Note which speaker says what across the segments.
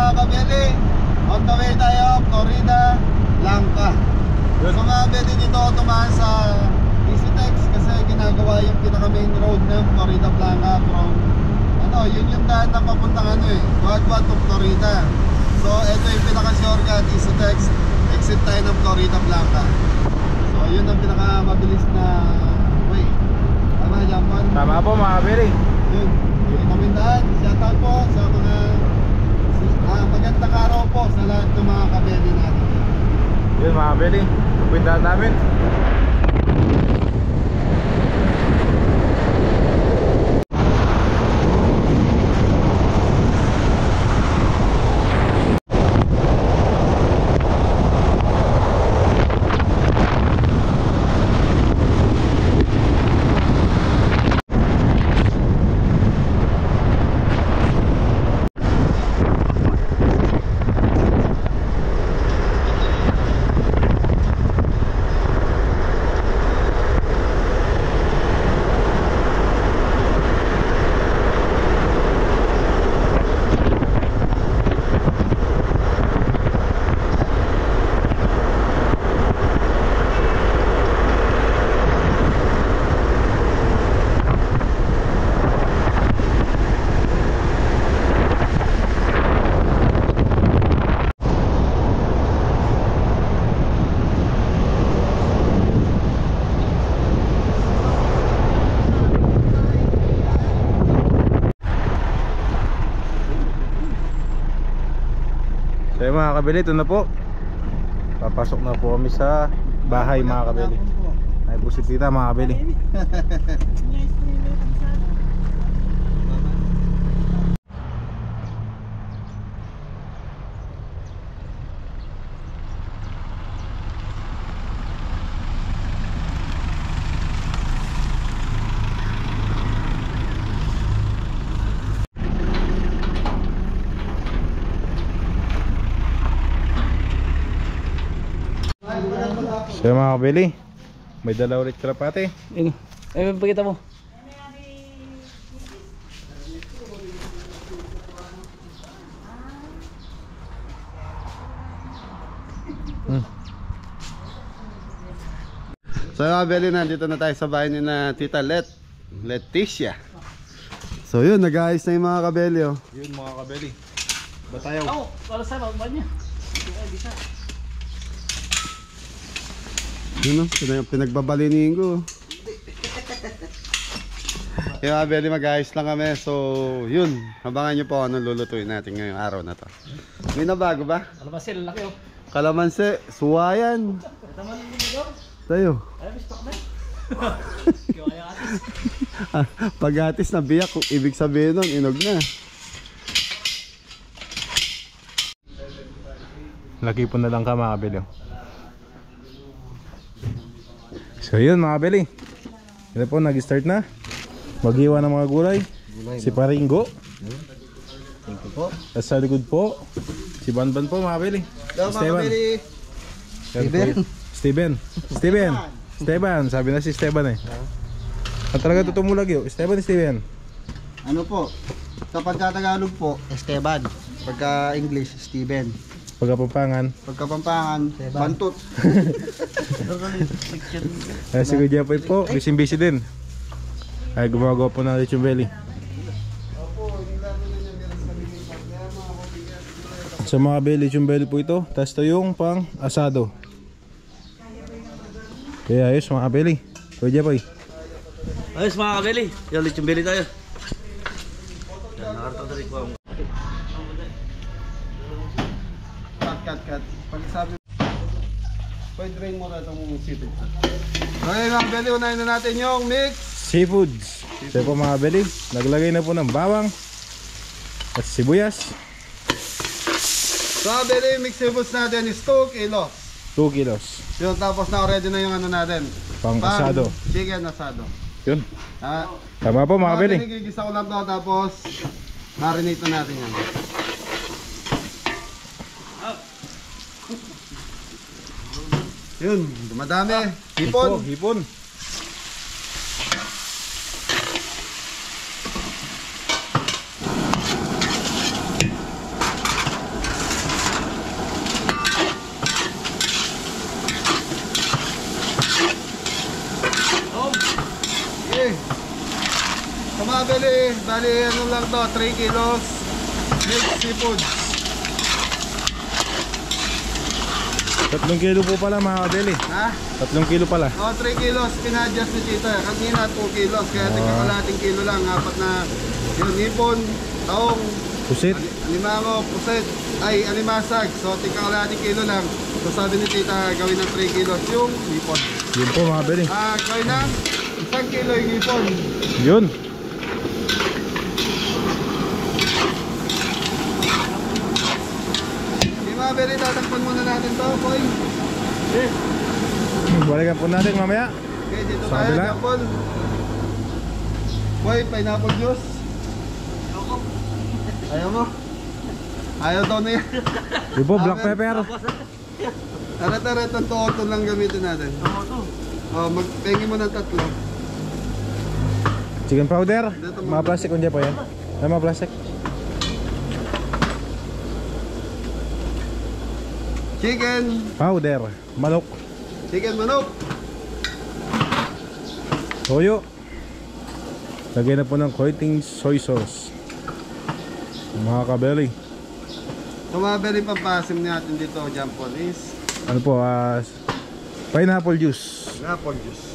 Speaker 1: mga kabeli, on the way tayo, Florida Blanca. So mga kabeli, dito ako tumahan sa EasyTex kasi ginagawa yung pinaka main road ng Florida Blanca from yun yung daan na papuntang Guagua to Florida. So ito yung pinaka shortcut, EasyTex, exit tayo ng Florida Blanca. So yun ang pinaka mabilis na way. Tama, Jampon?
Speaker 2: Tama po mga kabeli.
Speaker 1: Yun, yung kaming daan. Shoutout po sa mga magandang araw po sa lahat ng mga kabeli natin.
Speaker 2: Yun mga kabeli, pupuntahan namin. So mga kabeli, ito na po. Papasok na po kami sa bahay mga kabeli. Ay busit dito mga kabeli. So mga kabeli, may dala ulit kalapate.
Speaker 3: Ay, pagkita mo.
Speaker 1: So mga kabeli, nandito na tayo sa bahay ni na Tita Leticia. So yun, nag-aayos na yung mga kabeli.
Speaker 2: Yun mga kabeli, batayaw.
Speaker 3: Para sa ba niya?
Speaker 1: Yun pinagbabalinihin ko. Yung mga kabeli, mag-aayos lang kami. So yun, abangan nyo po anong lulutuin natin ngayong araw na to. May nabago ba?
Speaker 3: Kalamansi, lalaki oh.
Speaker 1: Kalamansi, suwayan. Tayo. Paghatis na biyak, kung ibig sabihin nun, inog na.
Speaker 2: Laki po na lang ka mga kabeli. So yun mga kabeli, ito po nag-start na maghiwa ng mga gulay. Si Paringo,
Speaker 1: Thank you po.
Speaker 2: at sa likod po si Banban po mga kabeli. Steven, sabi na si Steven At talaga tutumulag yun, Steven.
Speaker 1: Ano po? Kapag Tagalog po, Esteban. Pagka English, Steven.
Speaker 2: Pagkapampangan
Speaker 1: Pagkapampangan, Bantot.
Speaker 2: ay si Kuya Japoy po, busy din. Ay gumagawa po ng lechon belly. So mga belly, lechon belly po ito. Tapos ito yung pang asado. Kaya ayos mga belly. Kuya Japoy.
Speaker 3: Ayos mga kabeli. Yung lechon belly tayo. Nakarta na rin ko ang
Speaker 1: Cut. Pag sabi pwede rin mo na itong seafood. Okay mga belly, unahin na natin yung mix
Speaker 2: Seafoods. So po mga belly, naglagay na po ng bawang at sibuyas.
Speaker 1: So mga belly, mix seafoods natin is 2 kilos.
Speaker 2: 2 kilos.
Speaker 1: Yun, tapos na already na yung ano natin,
Speaker 2: Pang asado.
Speaker 1: chicken asado.
Speaker 2: Yun. Tama po mga belly.
Speaker 1: Nagigisa ko lang to, tapos marinate na natin yan. Yun, dumadami. Hipon.
Speaker 2: Hipon.
Speaker 1: Bali, ano lang to, 3 kilos mixed seafood.
Speaker 2: 3 kilo po pala mga kabeli.
Speaker 1: Ha?
Speaker 2: 3 kilo pala.
Speaker 1: 3 kilos, pinadjust ni Tita. Kanina 2 kilos, kaya tigkakalating kilo lang. Apat na yun, hipon, taong,
Speaker 2: Pusit.
Speaker 1: alimango, puset, ay alimasag. So tigkakalating kilo lang. So sabi ni Tita, gawin ng 3 kilos yung hipon.
Speaker 2: Yun po mga kabeli.
Speaker 1: Gawin ng 1 kilo yung hipon.
Speaker 2: Yun.
Speaker 1: Mga beri, tatakpan muna natin to, boy.
Speaker 2: Balikan po natin mamaya.
Speaker 1: Okay, dito
Speaker 2: Sa
Speaker 1: tayo,
Speaker 2: kabila.
Speaker 1: Japon. Boy, pineapple juice. Ayaw mo? Ayaw daw na yan.
Speaker 2: Yun po, black pepper.
Speaker 1: Tara, tanto lang gamitin natin. Magpengi mo ng 3.
Speaker 2: Chicken powder.
Speaker 1: Dito,
Speaker 2: Mga plastic kung di po yan. Ay, mga plastic.
Speaker 1: Chicken.
Speaker 2: Powder. Manok.
Speaker 1: Chicken manok.
Speaker 2: Toyo. Lagyan na po ng coating soy sauce. Mga kabeli.
Speaker 1: So mga beri, pampasim natin dito, Japon is
Speaker 2: Ano po, pineapple juice.
Speaker 1: pineapple juice.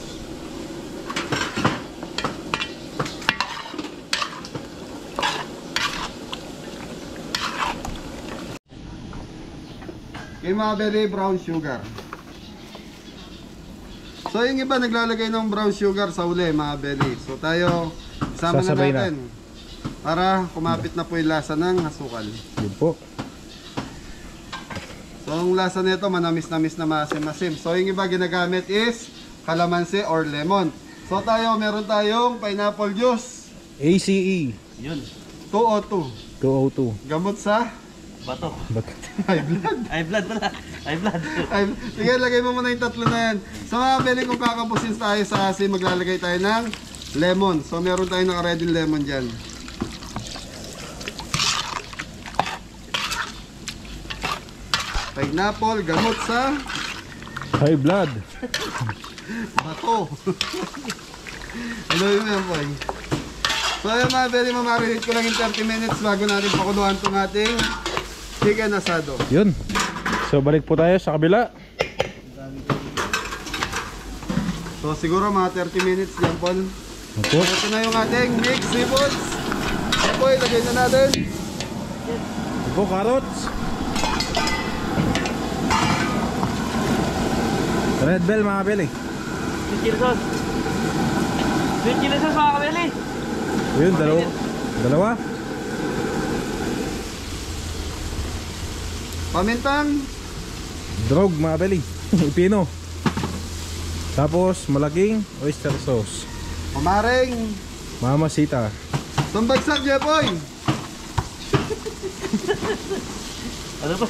Speaker 1: Yung mga beri, brown sugar. So yung iba naglalagay ng brown sugar sa uli, mga beri. So tayo, isama na
Speaker 2: Sasabay na.
Speaker 1: natin. Para kumapit na po yung lasa ng asukal.
Speaker 2: Yun po.
Speaker 1: So ang lasa nito manamis-namis na maasim-asim. So yung iba ginagamit is kalamansi or lemon. So tayo, meron tayong pineapple juice.
Speaker 2: ACE
Speaker 3: Yun.
Speaker 1: 202.
Speaker 2: 202.
Speaker 1: Gamot sa
Speaker 3: Bato.
Speaker 2: But,
Speaker 1: high blood.
Speaker 3: High blood pala. High blood.
Speaker 1: Sige, lagay mo muna yung 3 na yan. So mga beli, kung kakapusin tayo sa asin, maglalagay tayo ng lemon. So meron tayo naka-ready lemon dyan. Pineapple, gamot sa
Speaker 2: high blood.
Speaker 1: bato. Ano yun yan, boy? So ayun mga beli, mamarinate ko lang yung 30 minutes bago natin pakuluan itong ating chicken asado.
Speaker 2: Yun. So balik po tayo sa kabila.
Speaker 1: So siguro mga 30 minutes yan, Paul.
Speaker 2: Opo.
Speaker 1: Ito na yung ating mixed seafoods. Yan po, ilagay na natin.
Speaker 2: Opo, carrots. Red bell mga kabeli.
Speaker 3: Sweet chili sauce. Sweet chili sauce mga kabeli.
Speaker 2: Yun, dalawa.
Speaker 1: Pamintang.
Speaker 2: Drog mga kabeli. Ipino. Tapos malaking oyster sauce.
Speaker 1: Kumaring.
Speaker 2: Mamasita.
Speaker 1: Tumbagsak, Jepoy.
Speaker 3: Ano pa?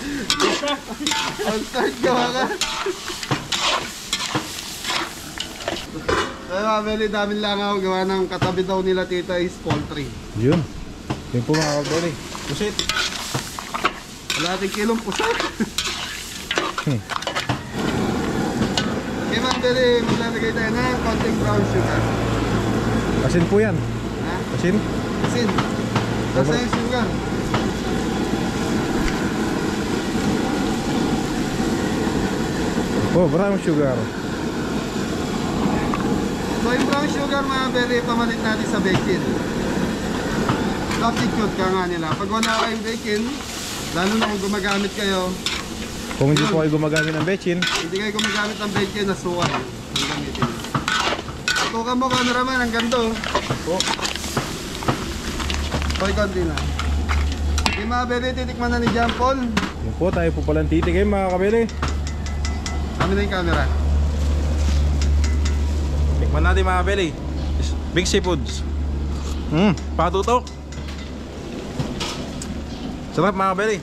Speaker 1: On start gawa ka. Kaya mga beli, daming lang ako gawa ng katabi daw nila tita is poultry.
Speaker 2: Yun. Yun po mga kabeli. Pusit.
Speaker 1: Wala ating kilong pusak. Kaya mga beli, maglalagay tayo ng konting brown sugar.
Speaker 2: Asin po yan.
Speaker 1: Ha?
Speaker 2: Asin.
Speaker 1: Asin. Nasa yung sugar.
Speaker 2: Oh, brown sugar.
Speaker 1: So yung brown sugar mga beli, pamalit natin sa bacon. Substitute ka nga nila. Pag wala kayong bacon, lalo na kung gumagamit kayo,
Speaker 2: Kung hindi po kayo gumagamit ng bechin,
Speaker 1: hindi kayo gumagamit ng bacon na suwan. Ang gamitin. Tutukan mo, cameraman, ang gando.
Speaker 2: po.
Speaker 1: Hoy, konti na. Yung mga beli, titikman na ni John Paul.
Speaker 2: Yun po, tayo po palang titigay mga kabeli.
Speaker 1: Kami na yung camera.
Speaker 2: Tikman natin mga kabeli. Big seafoods. Patutok. Sarap mga kabeli.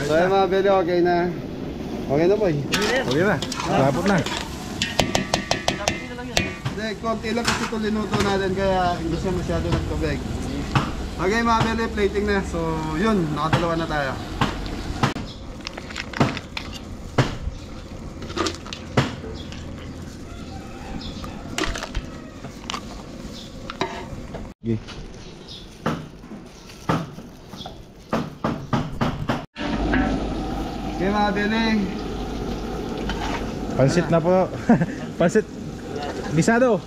Speaker 1: So yung mga beli, okay na. Okay na, boy.
Speaker 2: Okay na. Lapot na.
Speaker 1: Hindi, konti lang kasi ito linuto natin, kaya hindi siya masyado nagtubig. Okay mga beli, plating na. So yun, nakadalawa na tayo.
Speaker 2: Okay.
Speaker 1: Okay mga beli.
Speaker 2: Pansit na po. Pansit bisado.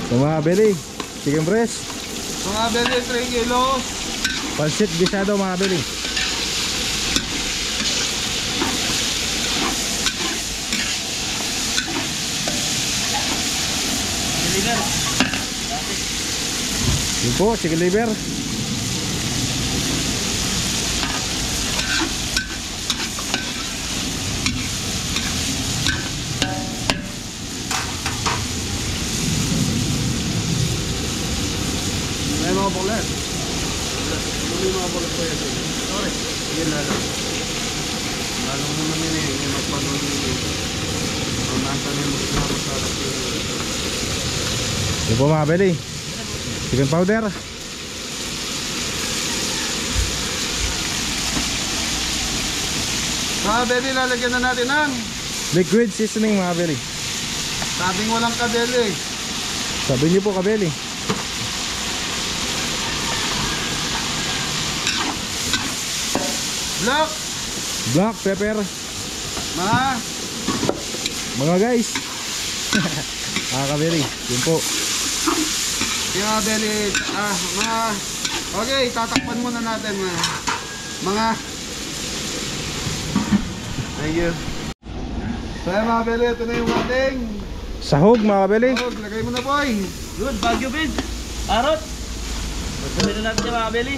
Speaker 2: So mga beli, chicken breast,
Speaker 1: Mga beli 3 kilos.
Speaker 2: pansit bisado mga beli.
Speaker 3: Deliver.
Speaker 2: Yun po, chicken liver.
Speaker 1: May mga bulat. May mga bulat po yan. Sorry. Yan na lang. Lalong mo namin eh. Yung magpanood nyo. Kung nasa na yung magpapasarap yun.
Speaker 2: Yun po mga beli. Chicken powder.
Speaker 1: Mga beli, lalagyan na natin ng
Speaker 2: Liquid seasoning mga beli.
Speaker 1: sabing walang kabeli.
Speaker 2: Sabi niyo po kabeli.
Speaker 1: Black.
Speaker 2: Black pepper. Mga guys. Mga kabeli. Yun po.
Speaker 1: Mga beli. Okay, tatakpan muna natin mga. Thank you. So mga beli, ito na yung ating
Speaker 2: Sahog mga kabeli.
Speaker 1: lagay mo na boy.
Speaker 3: Good, Baguio beans. Parot. Pagkasin na natin yung mga beli.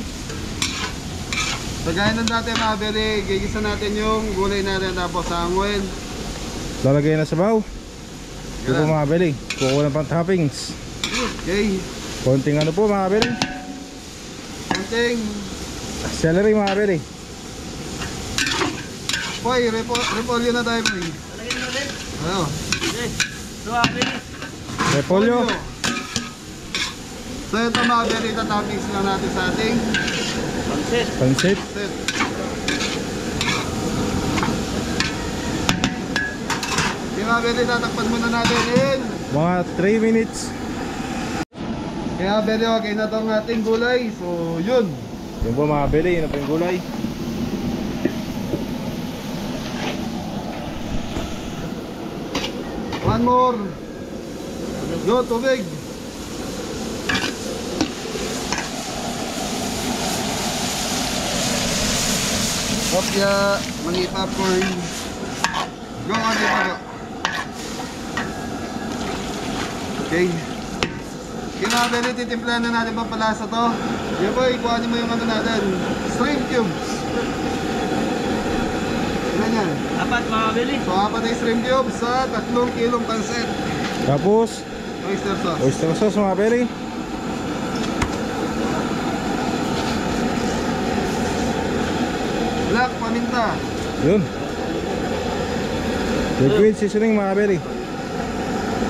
Speaker 1: Pagkain natin mga beli, gigisa natin yung gulay natin tapos angwin.
Speaker 2: Lalagay na sa baw. Yun po
Speaker 1: Ganun.
Speaker 2: mga beli. Kukuha pang toppings.
Speaker 1: Okay.
Speaker 2: Konting ano po mga beli.
Speaker 1: Konting
Speaker 2: Celery mga beli.
Speaker 1: boy, repolyo na tayo boy.
Speaker 3: Talagyan na natin.
Speaker 1: Ano?
Speaker 3: Okay. So mga beli.
Speaker 2: Repolyo.
Speaker 1: So ito mga beli, toppings lang natin sa ating
Speaker 3: Pansit.
Speaker 2: Pansit.
Speaker 1: set. Okay mga beli, tatakpan muna natin in.
Speaker 2: Mga 3 minutes.
Speaker 1: Kaya beli, okay na itong ating gulay. So yun.
Speaker 2: Yun po mga beli. Yun na po yung gulay.
Speaker 1: One more. Go, tubig. Kopya, mani popcorn. Go, okay pa go. Okay. Kinabili, titimplahan na natin pampalasa to. Yan po, ikuha niyo mo yung ano natin. Shrimp cubes. Ilan yan?
Speaker 3: Apat mga beli.
Speaker 1: So, apat na shrimp cubes sa 3 kilong pansit.
Speaker 2: Tapos
Speaker 1: Oyster sauce.
Speaker 2: oyster sauce mga beli.
Speaker 1: Black paminta.
Speaker 2: Yun. Liquid seasoning mga beli.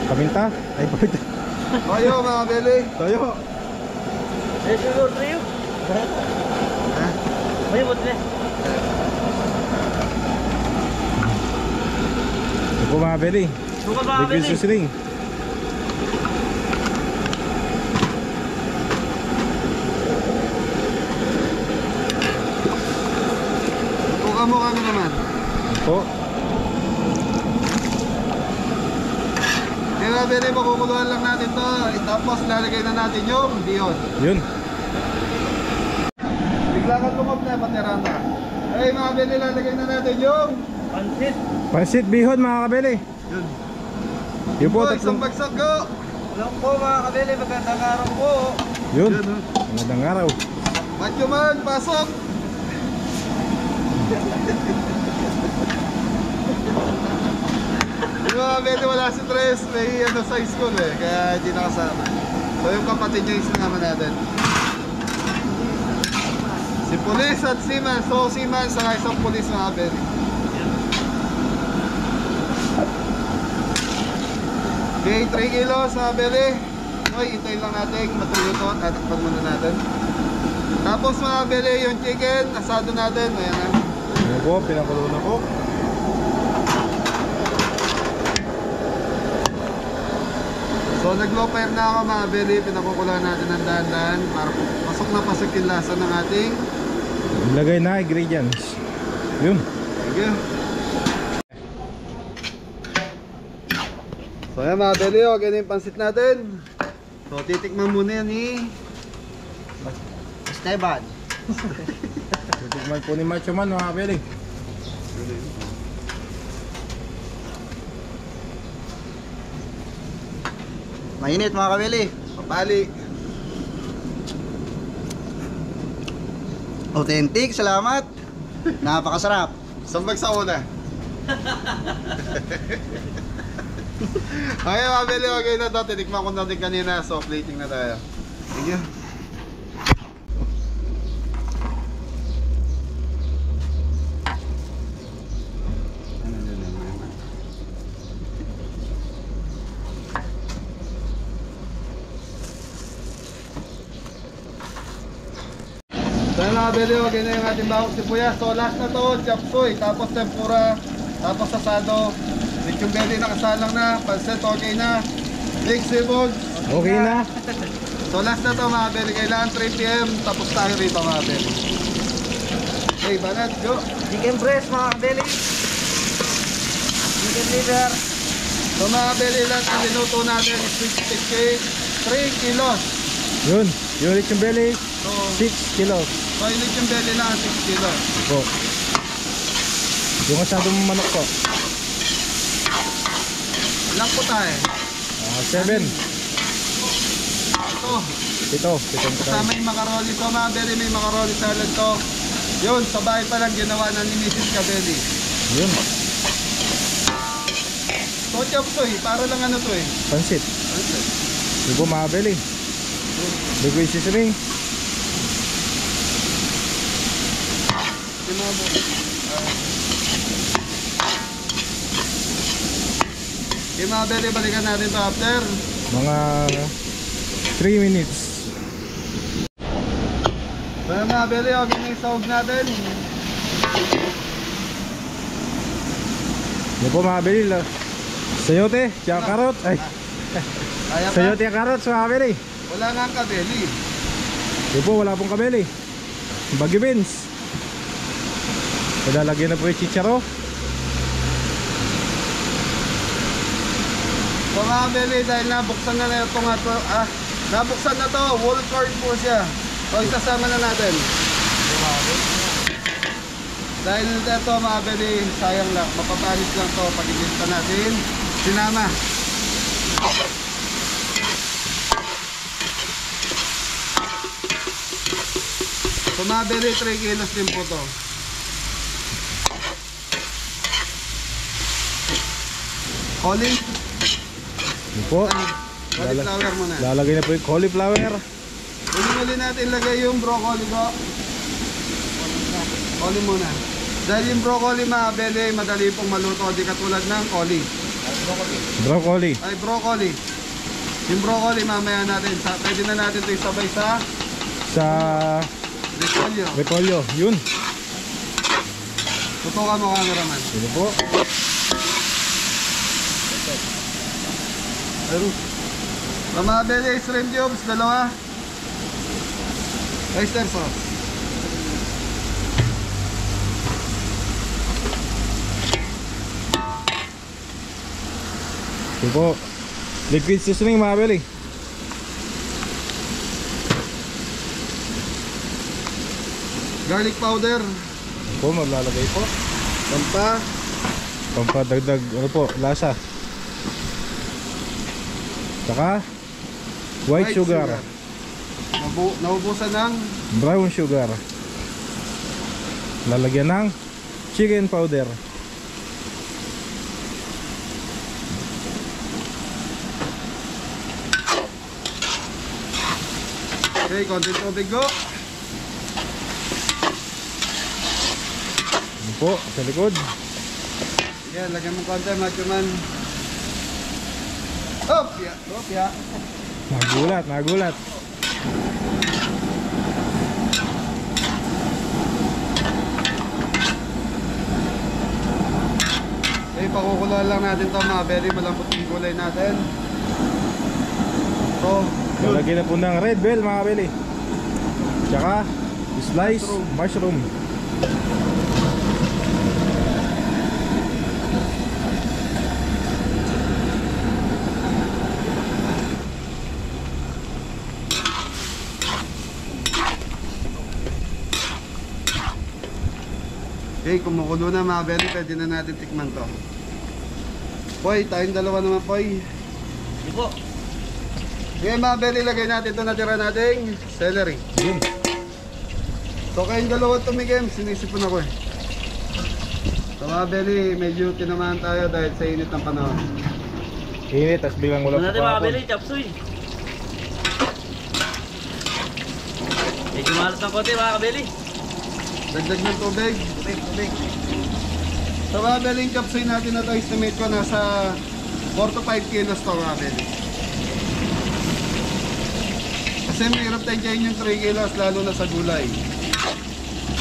Speaker 2: Paminta. Ay paminta.
Speaker 1: Toyo mga beli.
Speaker 2: Toyo.
Speaker 3: Eh, siguro tayo.
Speaker 1: Ha?
Speaker 3: May buti na.
Speaker 2: Yun po mga beli.
Speaker 3: Suka mga
Speaker 2: Liquid
Speaker 3: beli.
Speaker 2: seasoning.
Speaker 1: Mukha mo naman.
Speaker 2: Yun po.
Speaker 1: Kaya mga beli, makukuluan lang natin to. Tapos lalagay na natin yung bihon.
Speaker 2: Yun.
Speaker 1: Bigla kang lumab na patiranda. Hey mga beli, lalagay na natin yung
Speaker 3: Pansit.
Speaker 2: Pansit bihon mga kabeli.
Speaker 1: yun.
Speaker 2: Yun po
Speaker 1: Boy,
Speaker 2: tatlong.
Speaker 1: isang bagsak go.
Speaker 3: Alam po mga kabeli, magandang araw po.
Speaker 2: Yun.
Speaker 1: Yun, oh.
Speaker 2: Magandang araw.
Speaker 1: Macho man, pasok. Yung mga beli, wala si Tres. May ano sa school eh. Kaya hindi nakasama. So yung kapatid niya yung sinama natin. Si Police at Seaman. So Seaman saka isang Police mga beli. Okay, 3 kilos mga beli. Okay, hintayin lang natin. Matuloy ito. Tatakpan muna natin. Tapos mga beli, yung chicken, asado natin. Ayan na.
Speaker 2: Yun po, pinakulo na po.
Speaker 1: So nag-low fire na ako mga beli. Pinakukulaan natin ng dahan-dahan para pasok na pasok yung lasa ng ating
Speaker 2: Ilagay na ingredients. Yun.
Speaker 1: Thank you. So yan mga beli, okay na yung pansit natin. So titikman muna yan ni Esteban.
Speaker 2: Titikman po ni Macho Man mga kabeli.
Speaker 1: Mainit mga kabeli. Papali. Authentic, salamat. Napakasarap. Sambag sa una. Okay mga kabeli, okay na to. Titikman ko natin kanina. So plating na tayo. Thank you. So yun mga beli, okay na yung ating bawang sibuyas. So last na to, chop suey, tapos tempura, tapos asado. Lechong belly nakasalang na, pansit okay na, big sibog
Speaker 2: Okay na.
Speaker 1: So last na to mga beli, kailangan 3 PM, tapos tayo rito mga beli. Okay, banat, go!
Speaker 3: Chicken breast mga kabeli. Chicken liver.
Speaker 1: So mga beli, lahat ang niluto natin is 3 kilos.
Speaker 2: Yun. Yung lechong belly,
Speaker 1: So,
Speaker 2: 6 kilos.
Speaker 1: so yung lechong belly lang 6 kilos.
Speaker 2: Po. Yung asadong manok po.
Speaker 1: Ilang po tayo?
Speaker 2: 7.
Speaker 1: Ito.
Speaker 2: Ito. Itong
Speaker 1: Kasama yung macaroni. So mga beli, may macaroni salad to. Yun, sa bahay pa lang ginawa na ni Mrs. Cabelli.
Speaker 2: Yun.
Speaker 1: So chop suey, para lang ano to eh.
Speaker 2: Pansit. Yun po mga kabeli. Liquid seasoning.
Speaker 1: Okay mga beli, balikan natin to after.
Speaker 2: Mga 3 minutes.
Speaker 1: So yun mga beli, okay na yung sahog natin.
Speaker 2: Yun po mga kabeli. Sayote, tsaka karot. Ay,
Speaker 1: Kaya pa?
Speaker 2: sayote at karot mga kabeli.
Speaker 1: Wala nga ang kabeli.
Speaker 2: Yun po, wala pong kabeli. Bagyo beans. Ilalagyan na po yung chicharo.
Speaker 1: So mga beli, dahil nabuksan na ito nga to, nabuksan na to, wall card po siya. So isasama na natin. Dahil ito mga beli, sayang lang, mapapanis lang to pag ilinta natin. Sinama. So mga beli, 3 kilos din po to. Calling.
Speaker 2: Yun po.
Speaker 1: Cauliflower muna.
Speaker 2: Lalagay na po yung cauliflower.
Speaker 1: Uli natin lagay yung broccoli ko. Coli muna. Dahil yung broccoli mga beli, madali pong maluto. Di katulad ng coli.
Speaker 2: Broccoli.
Speaker 1: Ay, broccoli. Yung broccoli mamaya natin. Pwede na natin ito isabay sa
Speaker 2: Sa
Speaker 1: repolyo.
Speaker 2: repolyo. Yun.
Speaker 1: Tutukan mo cameraman.
Speaker 2: Yun po.
Speaker 1: Ayun. So mga beli, shrimp cubes, 2. Oyster sauce.
Speaker 2: Yun po. Liquid seasoning mga kabeli.
Speaker 1: Garlic powder.
Speaker 2: Yun po, maglalagay po.
Speaker 1: Pampa.
Speaker 2: Pampadagdag, ano po, lasa. Saka white sugar.
Speaker 1: Naubusan ng
Speaker 2: Brown sugar. Lalagyan ng chicken powder.
Speaker 1: okay, konting tubig go.
Speaker 2: Yun po, sa likod.
Speaker 1: Yan, lagyan mo konti, macho man. Opya, opya.
Speaker 2: Nagulat, nagulat.
Speaker 1: Okay, pakukuluan lang natin to mga very malambot yung gulay natin. So,
Speaker 2: Lalagyan na po ng red bell mga kabeli. Tsaka Slice mushroom.
Speaker 1: Okay, kumukulo na mga belly, pwede na natin tikman to. Poy, tayong dalawa naman, Poy.
Speaker 3: Hindi po.
Speaker 1: Okay mga belly, lagay natin ito natira nating celery.
Speaker 2: Yun.
Speaker 1: So kayong dalawa tumigim, sinisipon ako eh. So mga belly, medyo tinamaan tayo dahil sa init ng panahon.
Speaker 2: Init, tas biglang
Speaker 3: Ano
Speaker 2: ulap
Speaker 3: natin
Speaker 2: sa
Speaker 3: mga
Speaker 2: kapon.
Speaker 3: kabeli, chop suey. Medyo malas ng konti mga kabeli.
Speaker 1: Dagdag ng tubig.
Speaker 3: Tubig.
Speaker 1: So mga belly, yung chop suey natin na ito, estimate ko nasa 4 to 5 kilos to mga belly. Kasi mahirap tayong kain yung 3 kilos lalo na sa gulay.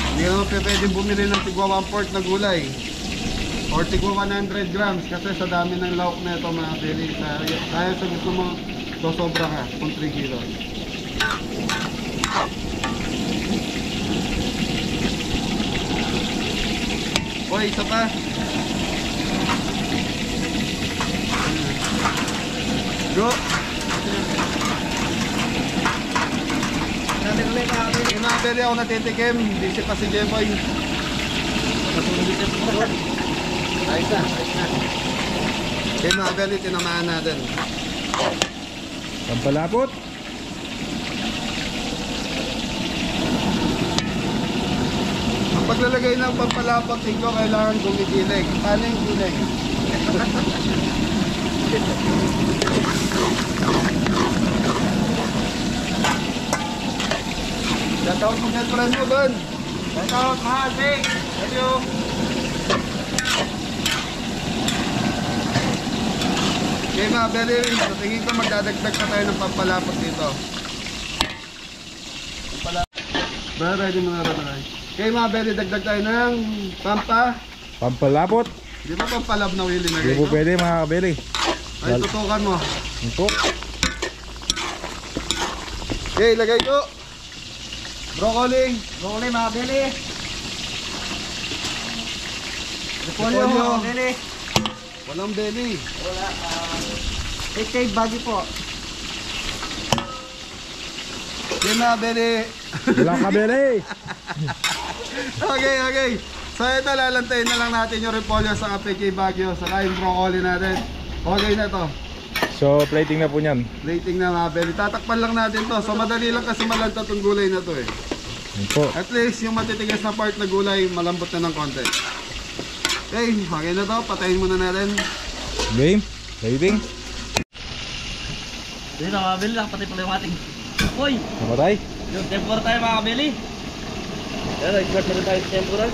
Speaker 1: Hindi ka naman pwedeng bumili ng tigwa 1/4 na gulay or tigwa 100 grams kasi sa dami ng lauk na ito mga belly. Kaya sa gusto mo, sosobra ka kung 3 kilos. Hoy, isa pa. Go!
Speaker 3: Natin ulit mga kabeli.
Speaker 1: Yung mga belly ako natitikim, hindi siya pa si Jeboy.
Speaker 3: Matulog ito po.
Speaker 1: Ayos na. Okay mga belly, tinamaan natin.
Speaker 2: Pampalapot.
Speaker 1: Ang paglalagay ng pampalapot ko, kailangan gumigilig. Paano yung gilig? Shoutout mo sa friend mo, Don.
Speaker 3: Shoutout, mahal, Big. Thank you.
Speaker 1: Okay mga belly, sa tingin ko magdadagdag pa tayo ng pampalapot dito. Ba, ready mo na rin. Okay mga belly, dagdag tayo ng
Speaker 2: Pampalapot.
Speaker 1: di ba pampalab na willy na
Speaker 2: Hindi po pwede mga kabeli.
Speaker 1: Ay, tutukan mo.
Speaker 2: Yun po.
Speaker 1: Okay, lagay ko. Broccoli.
Speaker 3: Broccoli mga kabeli.
Speaker 1: Repolyo.
Speaker 3: mga kabeli.
Speaker 1: Walang belly.
Speaker 3: Wala. Take bagyo po.
Speaker 1: Okay mga belly.
Speaker 2: Walang kabeli.
Speaker 1: Okay. So ito, lalantayin na lang natin yung repolyo sa PK Baguio, saka yung broccoli natin. Okay na to.
Speaker 2: So plating na po niyan.
Speaker 1: Plating na mga belly. Tatakpan lang natin to. So madali lang kasi malanta tong gulay na to eh.
Speaker 2: Yun po.
Speaker 1: At least yung matitigas na part na gulay, malambot na ng konti. Okay na to. Patayin muna natin.
Speaker 2: Game. Plating.
Speaker 3: Hindi na mga kabeli lang, pati pala yung ating apoy.
Speaker 2: Namatay.
Speaker 3: Yung tempura tayo mga kabeli. Yan, nag-start na rin tayo sa tempura.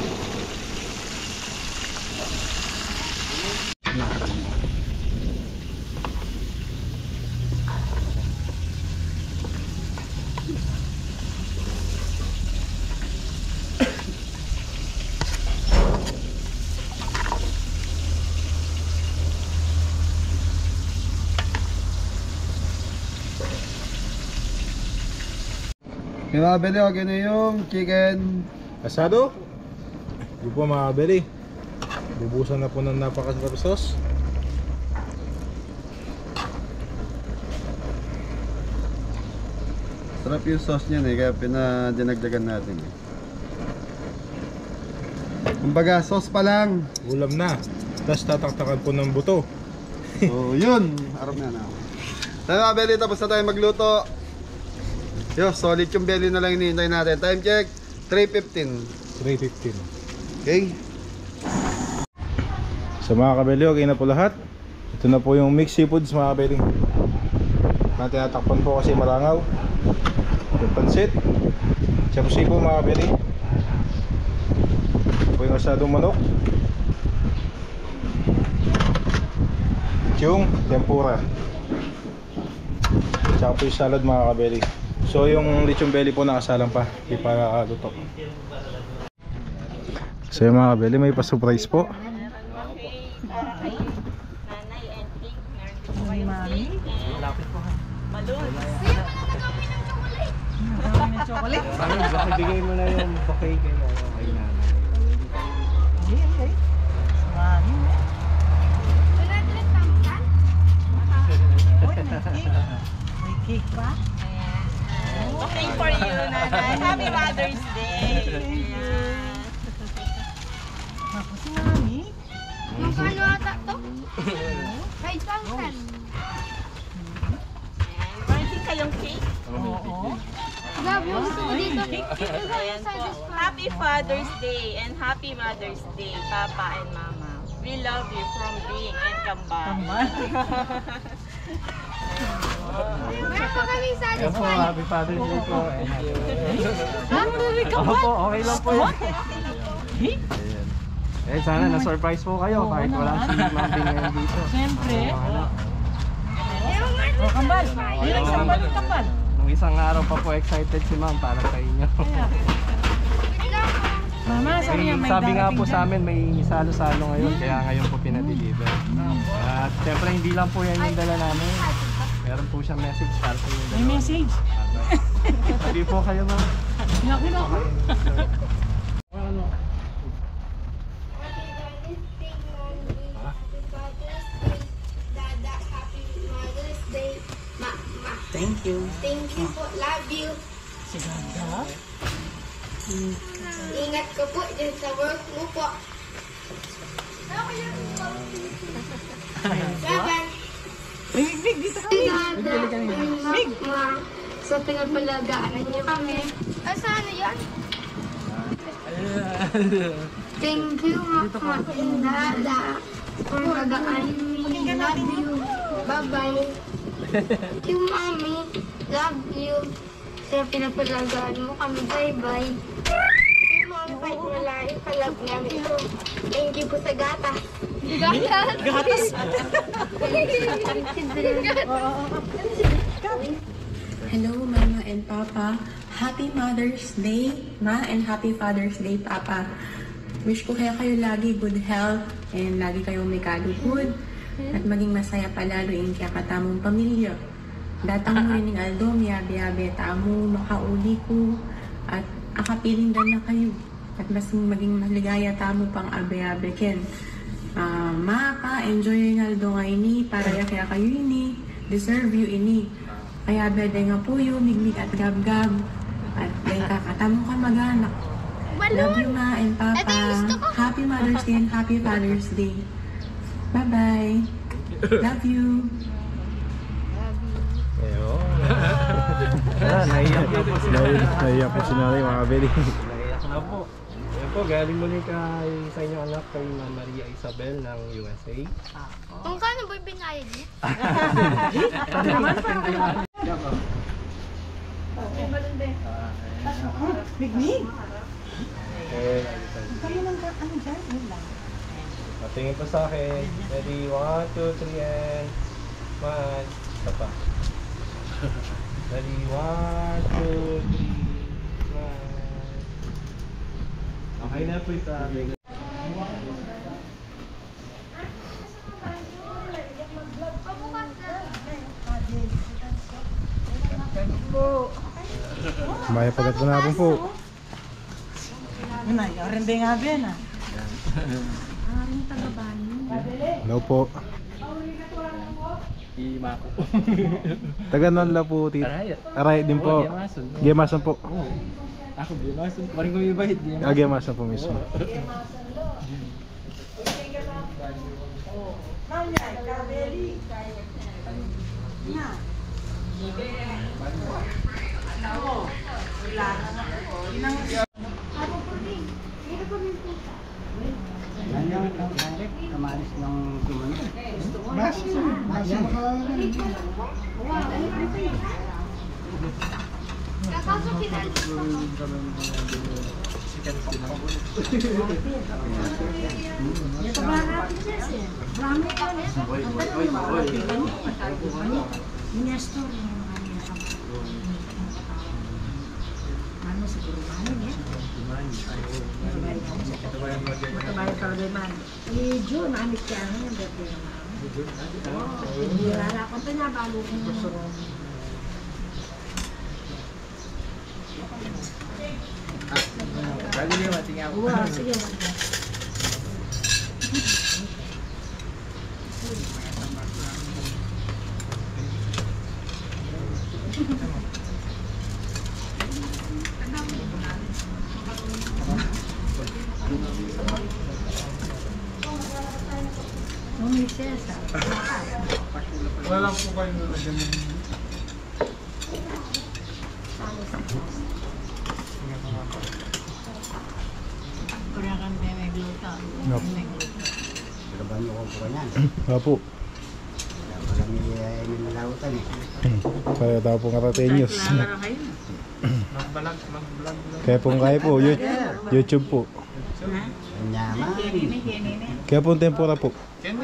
Speaker 1: Okay mga belly, okay na yung chicken.
Speaker 2: Asado. Yun po mga kabeli. Bubusan na po ng napakasarap sauce.
Speaker 1: Sarap yung sauce niyan eh, kaya pinadinagdagan natin eh. Kumbaga, sauce pa lang.
Speaker 2: Ulam na. Tapos tataktakan po ng buto.
Speaker 1: So yun, harap na na. Tayo mga belly, tapos na tayo magluto. Yo, solid yung belly na lang hinihintay natin. Time check, 3:15.
Speaker 2: 3.15.
Speaker 1: Okay?
Speaker 2: So mga kabeli, okay na po lahat. Ito na po yung mixed seafoods mga kabeli. Na tinatakpan po kasi marangaw. Yung pansit. Chapsi po mga kabeli. Ito po yung asadong manok. Yung tempura. Tsaka po yung salad mga kabeli. So yung lechon belly po nakasalang pa. Hindi pa luto. So yung mga kabeli, may pa-surprise po.
Speaker 3: Malapit po ha.
Speaker 4: Malun. ng chocolate.
Speaker 3: Ano, baka bigay mo na yung bouquet kay nanay.
Speaker 4: Ay. Mami, eh. Uy, may cake. May cake ba?
Speaker 5: Okay for you, Nanay. Happy Mother's Day.
Speaker 4: Ako si Mami.
Speaker 6: Magkano ata to? 5,000.
Speaker 5: Pwede kayong cake?
Speaker 4: Oo.
Speaker 6: Love yung gusto ko dito.
Speaker 5: Ayan po. Happy Father's Day and Happy Mother's Day, Papa and Mama. We love you from Bing and Kambal.
Speaker 4: Tambal.
Speaker 6: Meron pa kami
Speaker 3: Ayan po,
Speaker 6: satisfied.
Speaker 3: happy Father's Day po.
Speaker 4: Ha?
Speaker 3: Opo, okay lang po yun. Ayan. Eh, sana na-surprise po kayo kahit wala si Ma'am Bing ngayon dito.
Speaker 4: Siyempre.
Speaker 3: Wala.
Speaker 4: O, kambal. Bilang isang balong kambal.
Speaker 3: Nung isang araw pa po excited si Ma'am para sa inyo.
Speaker 4: Mama, sabi niya may
Speaker 3: Sabi nga po
Speaker 4: darating
Speaker 3: sa amin may salo-salo ngayon kaya ngayon po pinadeliver. At syempre hindi lang po yan yung dala namin. Meron po siyang message para sa inyo.
Speaker 4: May message.
Speaker 3: Sabi po kayo Ma'am.
Speaker 4: Naku.
Speaker 6: Thank you. Thank you po. Love you.
Speaker 4: Si Ganda.
Speaker 6: Ingat ko po dyan sa work mo po. Bye-bye.
Speaker 4: Big, dito kami.
Speaker 6: Big. Sa pinapalagaan niyo kami. Saan yan? Thank you, Mama and Dada, for magaan me. Love you. Bye-bye. Thank you, Mommy. Love you. Sa pinapalagaan mo kami. Bye-bye. Thank you, Mommy. Kahit malayo ka, love namin ito. Thank you po sa gatas. Gatas?
Speaker 4: Gatas.
Speaker 7: Hello, Mama and Papa. Happy Mother's Day, Ma, and Happy Father's Day, Papa. Wish ko kaya kayo lagi good health and lagi kayong may kalugod at maging masaya palalo yung kakatamong pamilya. Datang mo rin ng Aldo, miyabi-yabi, tamo, makauli ko at akapiling dan na kayo. At mas maging maligaya tamo pang abe-abe ken. Maka-enjoy yung Aldo ngayon ni, para kaya kayo ini, deserve you ini. Kaya bede nga po yung migmig at gab-gab. At dahil kakatamo ka mag-anak. Love you, Ma and Papa.
Speaker 6: Ito yung gusto ko.
Speaker 7: Happy Mother's Day and Happy Father's Day. Bye-bye. Love you.
Speaker 3: Naiyak na po sila.
Speaker 2: Naiyak po si nanay mga kabeli.
Speaker 3: Naiyak na po. Ayan po, galing muli kay sa inyong anak kay Ma'am Maria Isabel ng USA.
Speaker 6: Kung kano ba yung binayad niya?
Speaker 4: Big.
Speaker 3: Okay.
Speaker 4: Kami lang ka, ano dyan? Yun lang.
Speaker 3: Patingin po sa akin. Ready? 1, 2, 3, and smile. Isa pa. Ready? 1, 2, 3, smile. Okay na po sa amin.
Speaker 2: Maya pagat po na po.
Speaker 4: Yun na, yung rin nga ben ah.
Speaker 2: Hello po.
Speaker 3: Imako.
Speaker 2: Taga Nonla po, tito. Aray din po. Gemasan po.
Speaker 3: Ako bimasin. Maring ko yung bahit.
Speaker 2: Gemasan po mismo.
Speaker 3: Kamalis ng gumano.
Speaker 6: Kakasukin na.
Speaker 4: Wow, sige.
Speaker 2: Wala lang po kayo nalagyan ng... Nope.
Speaker 8: Trabaho ko po yan.
Speaker 2: Opo.
Speaker 8: Walang nilalautan eh.
Speaker 2: Kaya daw po karatenyos. Kaya po kaya po. YouTube po.
Speaker 8: Nyaman.
Speaker 2: Kaya po tempura po.
Speaker 4: Ano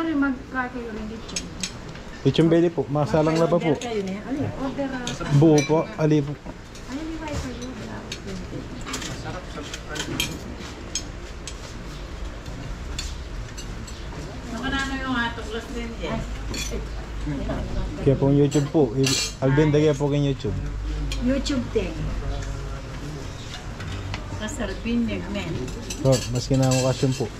Speaker 4: rin magkakayo rin dito?
Speaker 2: Lechon belly po. Masalang laba po.
Speaker 4: Order
Speaker 2: Buo po. Ali po.
Speaker 4: ayun di ba ito yun?
Speaker 2: Kaya po YouTube po. Albenda kaya po kay YouTube.
Speaker 4: YouTube din.
Speaker 2: Oh, mas kinakasyon po.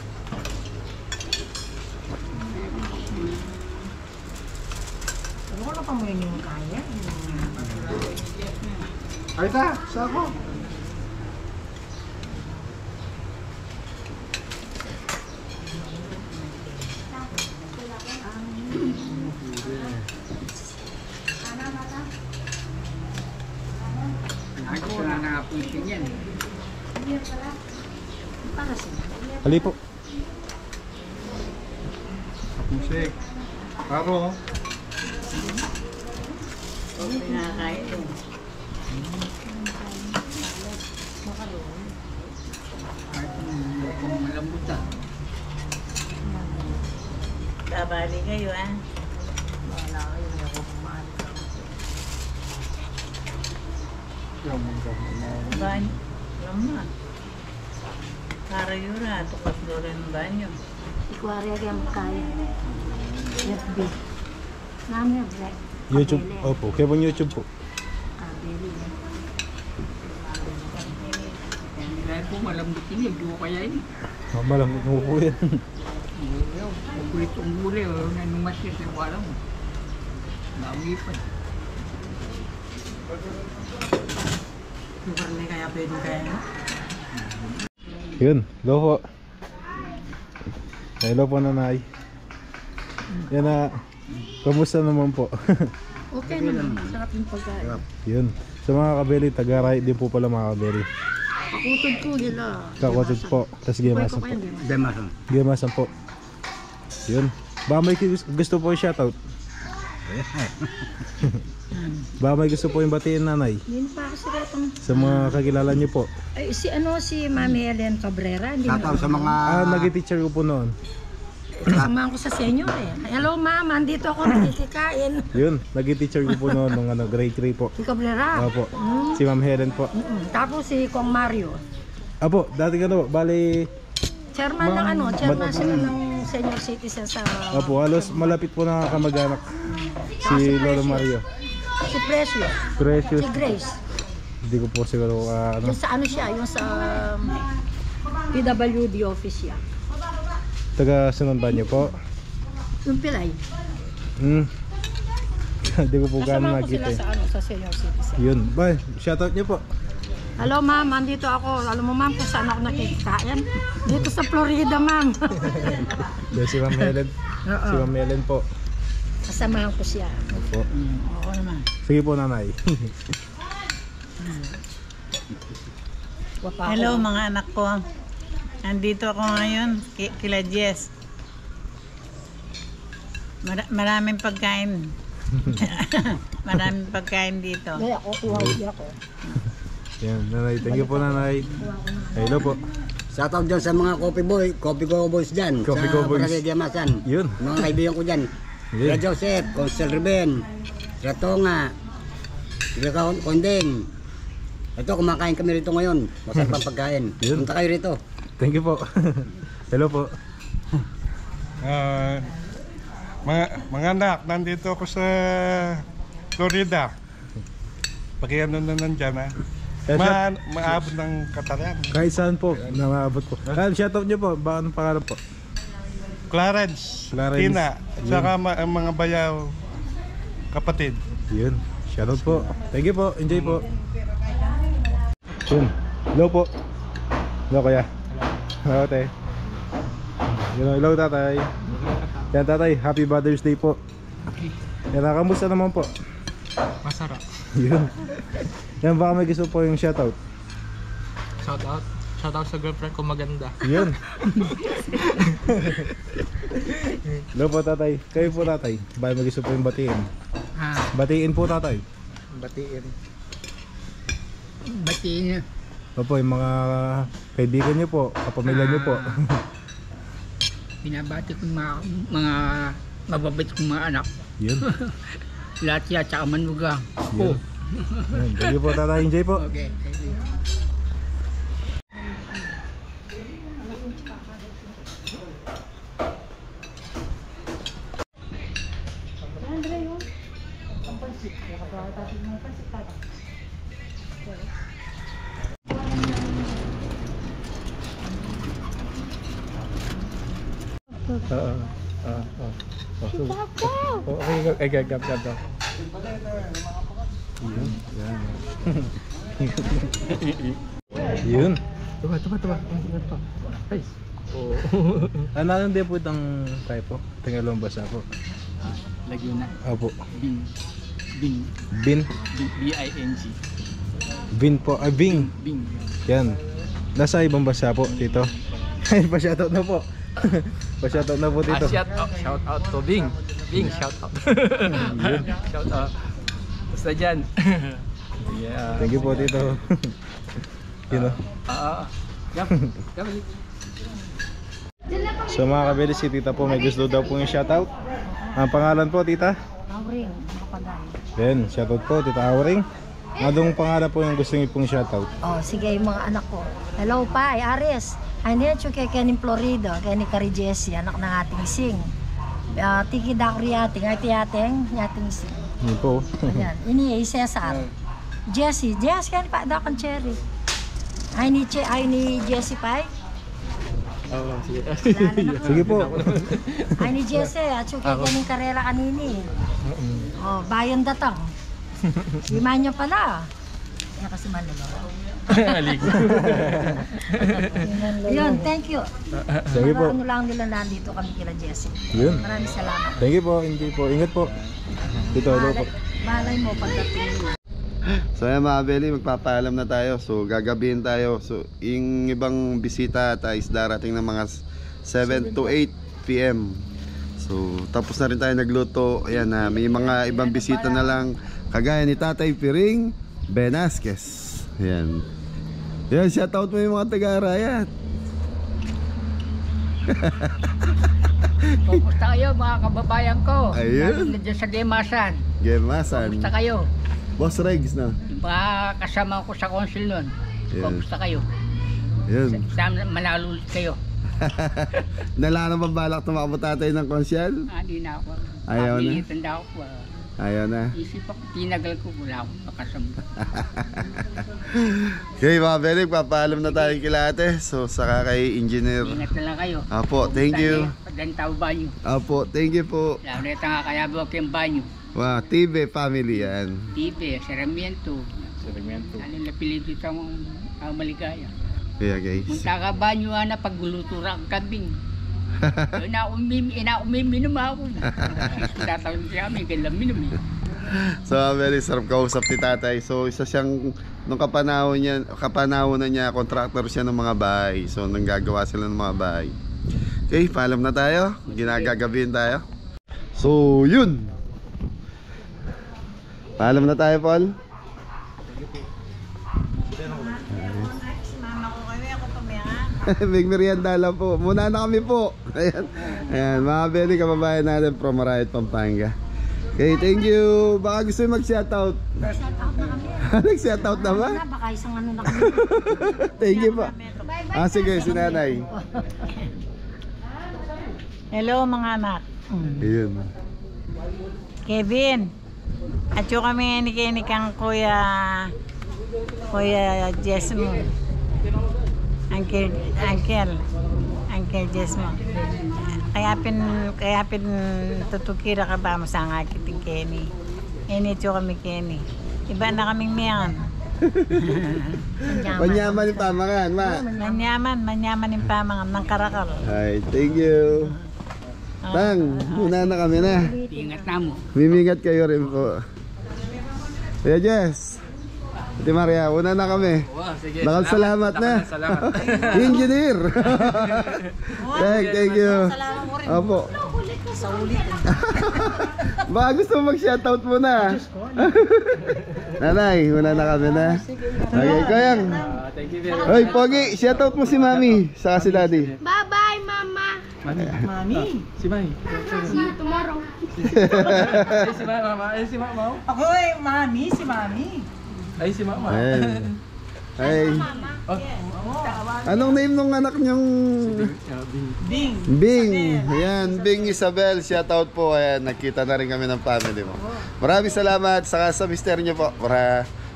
Speaker 4: Ano ko na pa mo yun yung kaya?
Speaker 2: Ay ta, sako.
Speaker 4: Para sa
Speaker 2: Ali po. Musik. Paro.
Speaker 9: Kabali kayo ah. Banyo. Lama. Para yura, tukas doon ng banyo.
Speaker 4: ikwari agam kaya. FB. Namin break.
Speaker 2: YouTube. Opo. Kaya po YouTube po.
Speaker 4: Kabeli.
Speaker 9: Dahil po malambot yun, hindi ko kaya yun.
Speaker 2: Malamig mo po yan.
Speaker 9: Kulit ang muli, nanumas yun sa wala mo. Naulipan.
Speaker 4: Lugar na kaya pwede kaya no?
Speaker 2: Yun. Hello po. Hello po nanay. Yan na. Kamusta naman po?
Speaker 4: Okay naman. Sarap yung pagkain.
Speaker 2: Yun. Sa mga kabeli, taga-right din po pala mga kabeli.
Speaker 4: Pakutod ko nila.
Speaker 2: Kakotod po. Tapos gimasan po.
Speaker 8: Demasan.
Speaker 2: Gimasan po. Yun. Baka may gusto po yung shoutout. Baka may gusto po yung batiin nanay.
Speaker 4: Hindi pa ako sila itong...
Speaker 2: Sa mga kakilala niyo po.
Speaker 4: Ay, si Mami Helen Cabrera. Hindi
Speaker 8: Tataw sa mga...
Speaker 2: Nag-teacher ko po noon.
Speaker 4: Kasamahan ko sa senior eh. Hello ma'am, andito ako nakikikain.
Speaker 2: Yun. Nag-teacher ko po noon nung grade 3 po.
Speaker 4: Si Cabrera.
Speaker 2: Opo. Si Ma'am Helen po.
Speaker 4: Tapos si Kong Mario.
Speaker 2: Apo, dati ka po. Bali,
Speaker 4: Chairman ng ano, chairman sila ng senior citizen sa...
Speaker 2: Opo, halos malapit po na kamag-anak. Si Lolo Mario.
Speaker 4: Si Precious.
Speaker 2: Precious.
Speaker 4: Si Grace.
Speaker 2: Hindi ko po siguro ano.
Speaker 4: Yung sa ano siya, yung sa PWD office siya.
Speaker 2: Taga Sunan Banyo po.
Speaker 4: Yung Pilay.
Speaker 2: Hindi ko po gano'n
Speaker 4: Kasama ko
Speaker 2: nakita
Speaker 4: sila
Speaker 2: eh.
Speaker 4: sa ano, sa senior citizen.
Speaker 2: Yun. Bye. Shoutout niyo po.
Speaker 4: Hello ma'am, andito ako. Alam mo ma'am kung saan ako nakikikain? Dito sa Florida ma'am.
Speaker 2: Yan si Ma'am Helen.
Speaker 4: Oo.
Speaker 2: Si Ma'am Helen po.
Speaker 4: Kasamahan ko siya.
Speaker 2: Opo.
Speaker 9: Oo naman.
Speaker 2: Sige po nanay.
Speaker 9: Hello mga anak ko. Andito ako ngayon, kila Jess. Maraming pagkain. Maraming pagkain dito.
Speaker 4: Kaya ako, uhawi ako.
Speaker 2: Yan, nanay. Thank you po nanay. Hello po.
Speaker 8: Shoutout dyan sa mga Coffee Go Boys dyan.
Speaker 2: Coffee Go Boys.
Speaker 8: Sa Diamasan.
Speaker 2: Yun.
Speaker 8: Mga kaibigan ko dyan.
Speaker 2: Yun.
Speaker 8: Sir Joseph, Consel Ruben, Ratonga, Sila Kondeng. Ito, kumakain kami rito ngayon. Masarap ang pagkain.
Speaker 2: Yun.
Speaker 8: Punta kayo rito.
Speaker 2: Thank you po. Hello po.
Speaker 10: Mga anak, nandito ako sa Florida. Pakiano na nandyan ha. Maabot ng Kataran.
Speaker 2: Kahit saan po, namaabot po. Shoutout nyo po, baka anong pangalan po?
Speaker 10: Clarence, Tina, at saka mga bayaw kapatid.
Speaker 2: Yun, shoutout po. Thank you po, enjoy po. Yun, hello po. Hello kuya. Hello te. Hello tatay. Yan tatay, happy Mother's Day po. Yan, kamusta naman po?
Speaker 9: Masarap.
Speaker 2: Yun. Yan, baka may gusto po yung shoutout.
Speaker 9: Shoutout. Shoutout sa girlfriend ko maganda.
Speaker 2: Yun. Hello po tatay. Kayo po tatay, baka may gusto po yung batiin. Batiin po tatay.
Speaker 9: Batiin. Batiin.
Speaker 2: Opo, yung mga kaibigan nyo po, kapamilya nyo po.
Speaker 9: Binabati ko yung mga mababait kong mga anak.
Speaker 2: Yun.
Speaker 9: Lahat yan, tsaka manugang.
Speaker 2: Yun. Thank you po tatay, enjoy po.
Speaker 9: Okay, thank you.
Speaker 3: Okay, gagab.
Speaker 2: Yun.
Speaker 3: Tuba. Guys. Oh.
Speaker 2: Ano din po itong tayo po? Tingalong basa po.
Speaker 9: Laguna.
Speaker 2: Opo.
Speaker 9: Bin.
Speaker 2: Bin?
Speaker 9: B-I-N-G.
Speaker 2: Bin po. Ah, Bing.
Speaker 9: Bing.
Speaker 2: Yan. Nasa ibang basa po, tito. Pa-shoutout na po. Pa-shoutout na po, tito.
Speaker 3: Shout out to Bing. Bing, shout out. Shout out. Basta dyan. Yeah.
Speaker 2: Thank you po, tito. Yun o. So mga kabili, si tita po may gusto daw po yung shoutout. Ang pangalan po, tita?
Speaker 4: Auring, makapaday.
Speaker 2: Then, shoutout po, tita Auring. Anong pangalan po yung gusto niyo pong shoutout?
Speaker 4: Oh, sige yung mga anak ko. Hello, Pai, Aris. Ay, niya kay Kenin Florida, kay ni Kari Jessie, anak ng ating sing. Tiki Dakri ating, ay tiyating, yating sing.
Speaker 2: Yun po.
Speaker 4: Ayan, ini ay Cesar. Jessie, kaya pa dakan Cherry. Ay ni Jessie Pai.
Speaker 3: Oh, sige.
Speaker 2: Sige po.
Speaker 4: Ay ni Jessie, at kay Kenin Karera kanini. Oh, bayan datang. Lima niya pala. Kaya kasi malalo.
Speaker 3: Aligo.
Speaker 4: Yun, thank you.
Speaker 2: Sige po.
Speaker 4: Ano lang nila nandito kami kila Jessie.
Speaker 2: Yun.
Speaker 4: Maraming salamat.
Speaker 2: Thank you po, hindi po. Ingat po. Dito, hello po.
Speaker 4: Malay mo pagdating nila.
Speaker 1: So ayan mga Beli, magpapaalam na tayo. So gagabihin tayo. So yung ibang bisita is darating ng mga 7 to 8 PM. So tapos na rin tayo nagluto. Ayan na, may mga ibang bisita na lang. Kagaya ni Tatay Piring Benasquez. Ayan. Ayan, shoutout mo yung mga taga-Arayat.
Speaker 9: Kumusta kayo mga kababayan ko?
Speaker 1: Ayun.
Speaker 9: Nandiyan sa Gemasan.
Speaker 1: Gemasan.
Speaker 9: Kumusta kayo?
Speaker 1: Boss Regs na.
Speaker 9: Yung mga kasama ko sa konsul nun.
Speaker 1: Yes.
Speaker 9: Kumusta kayo?
Speaker 1: Yun.
Speaker 9: Sana manalo ulit kayo.
Speaker 1: Nala na bang balak tumakbo tatay ng konsyal?
Speaker 9: Hindi na ako.
Speaker 1: Ayaw na?
Speaker 9: Tanda ako.
Speaker 1: Ayaw na.
Speaker 9: Isip ako, tinagal ko, wala akong makasama.
Speaker 1: Okay mga Beli, papaalam na tayo kila ate. So saka kay Engineer.
Speaker 9: Ingat na lang kayo.
Speaker 1: Apo, thank you.
Speaker 9: Dantaw banyo.
Speaker 1: Apo, thank you po.
Speaker 9: Lalo na nga kaya ba kayong banyo.
Speaker 1: Wow, TV family yan.
Speaker 9: Tibe, Sarmiento. Ano na Pilipit ang maligaya.
Speaker 1: Kaya guys.
Speaker 9: Munta ka banyo na paggulutura ang kambing. Inaumim ako. Tatawin siya kami, kailang minum.
Speaker 1: So very sarap kausap ni tatay. So isa siyang nung kapanahon na niya, contractor siya ng mga bahay. So nanggagawa sila ng mga bahay. Okay, paalam na tayo. Ginagagabihin tayo. So yun. Paalam na tayo, Paul. Big merienda lang po. Muna na kami po. Ayan. Ayan, mga Beli, kababayan natin from Arayat, Pampanga. Okay, thank you. Baka gusto yung mag-shoutout.
Speaker 4: Shoutout na kami.
Speaker 1: Nag-shoutout na ba?
Speaker 4: Baka isang ano na kami.
Speaker 1: Thank you po. Sige, si nanay.
Speaker 11: Hello mga anak.
Speaker 1: Ayun.
Speaker 11: Kevin, At yung kami ni kang Kuya Jesmo. Uncle Jesmo. Kaya pin tutukira ka ba mo sa nga kiting Kenny. Init yung kami Kenny. Iba na kaming miyan.
Speaker 1: Manyaman yung pamangan, ma.
Speaker 11: Manyaman yung pamangan ng karakal.
Speaker 1: Ay, thank you. Tang, muna na kami na.
Speaker 9: Ingat na mo.
Speaker 1: Mimingat kayo rin po. Kuya Jess, Ate Maria, una na kami.
Speaker 3: Wow, sige.
Speaker 1: Salamat na.
Speaker 3: Salamat.
Speaker 1: Engineer. Thank you. Opo.
Speaker 4: Sa ulit.
Speaker 1: Baka gusto mo mag-shoutout muna. Nanay, una na kami na. Okay, Kayang.
Speaker 3: Thank you very much.
Speaker 1: Hoy, Pogi, shoutout mo si Mami, saka si Daddy.
Speaker 6: Bye-bye, Mama.
Speaker 3: Mami. Si Mai.
Speaker 6: See you tomorrow.
Speaker 3: Ay, si Mama. Ay, si Mama.
Speaker 12: Ako Mami, si Mami.
Speaker 3: Ay, si Mama.
Speaker 1: Ayan. Ay. Anong name nung anak niyong?
Speaker 12: Bing.
Speaker 1: Bing. Ayan, Bing Isabel. Shoutout po. Ayan, nakita na rin kami ng family mo. Maraming salamat. Saka sa mister niyo po.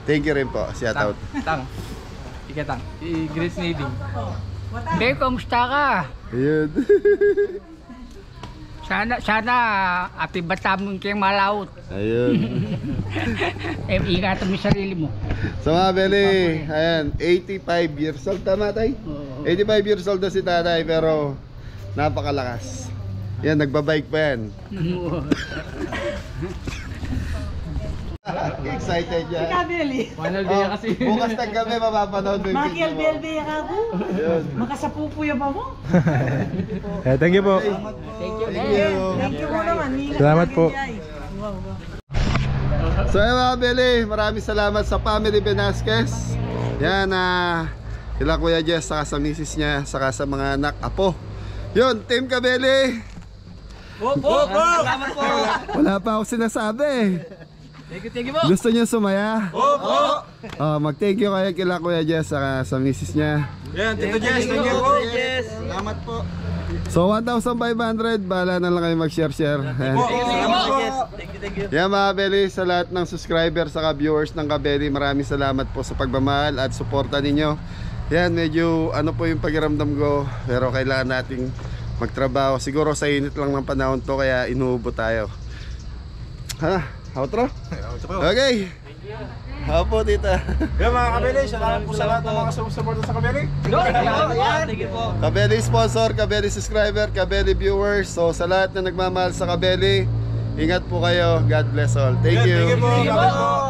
Speaker 1: Thank you rin po. Shoutout.
Speaker 3: Tang. Tang. Grace Nading.
Speaker 9: Be, kamusta ka?
Speaker 1: Ayun.
Speaker 9: Sana api batamon kayong malaut.
Speaker 1: Ayun.
Speaker 9: Ingatan mo yung sarili mo.
Speaker 1: So mga Beli, ayan, 85 years old. Tama tay? 85 years old na si tatay pero napakalakas. Yan, nagbabike pa yan. Excited yan.
Speaker 12: Kabeli.
Speaker 1: Bukas ng gabi mapapanood mo yung video mo.
Speaker 12: Makiel ka ako. Makasapupuya pa mo.
Speaker 2: Thank you po.
Speaker 12: Thank you mo naman.
Speaker 2: Salamat po.
Speaker 1: So yan mga Beli, maraming salamat sa family Benasquez. Yan kila Kuya Jess, saka sa misis niya, saka sa mga anak, apo. Yun, Team Kabeli.
Speaker 3: Salamat po.
Speaker 1: Wala pa ako sinasabi.
Speaker 3: Thank you po.
Speaker 1: Gusto niyo sumaya? Mag-thank you kayo kila Kuya Jess, saka sa misis niya.
Speaker 10: Yan, Tito Jess, thank you po. Salamat po.
Speaker 1: So 1,500, bahala na lang kayo mag-share.
Speaker 3: Thank you.
Speaker 1: Yan mga Kabeli, sa lahat ng subscribers saka viewers ng Kabeli, maraming salamat po sa pagmamahal at suporta ninyo. Yan, medyo ano po yung pakiramdam ko, pero kailangan nating magtrabaho. Siguro sa init lang ng panahon to, kaya inuubo tayo. Outro? Okay. Hapo, tita.
Speaker 10: Yan mga Kabeli, salamat po sa lahat ng mga sumusuporta sa Kabeli.
Speaker 3: Thank you po.
Speaker 1: Kabeli sponsor, Kabeli subscriber, Kabeli viewers. So sa lahat na nagmamahal sa Kabeli, ingat po kayo. God bless all. Thank you.
Speaker 10: Thank you po.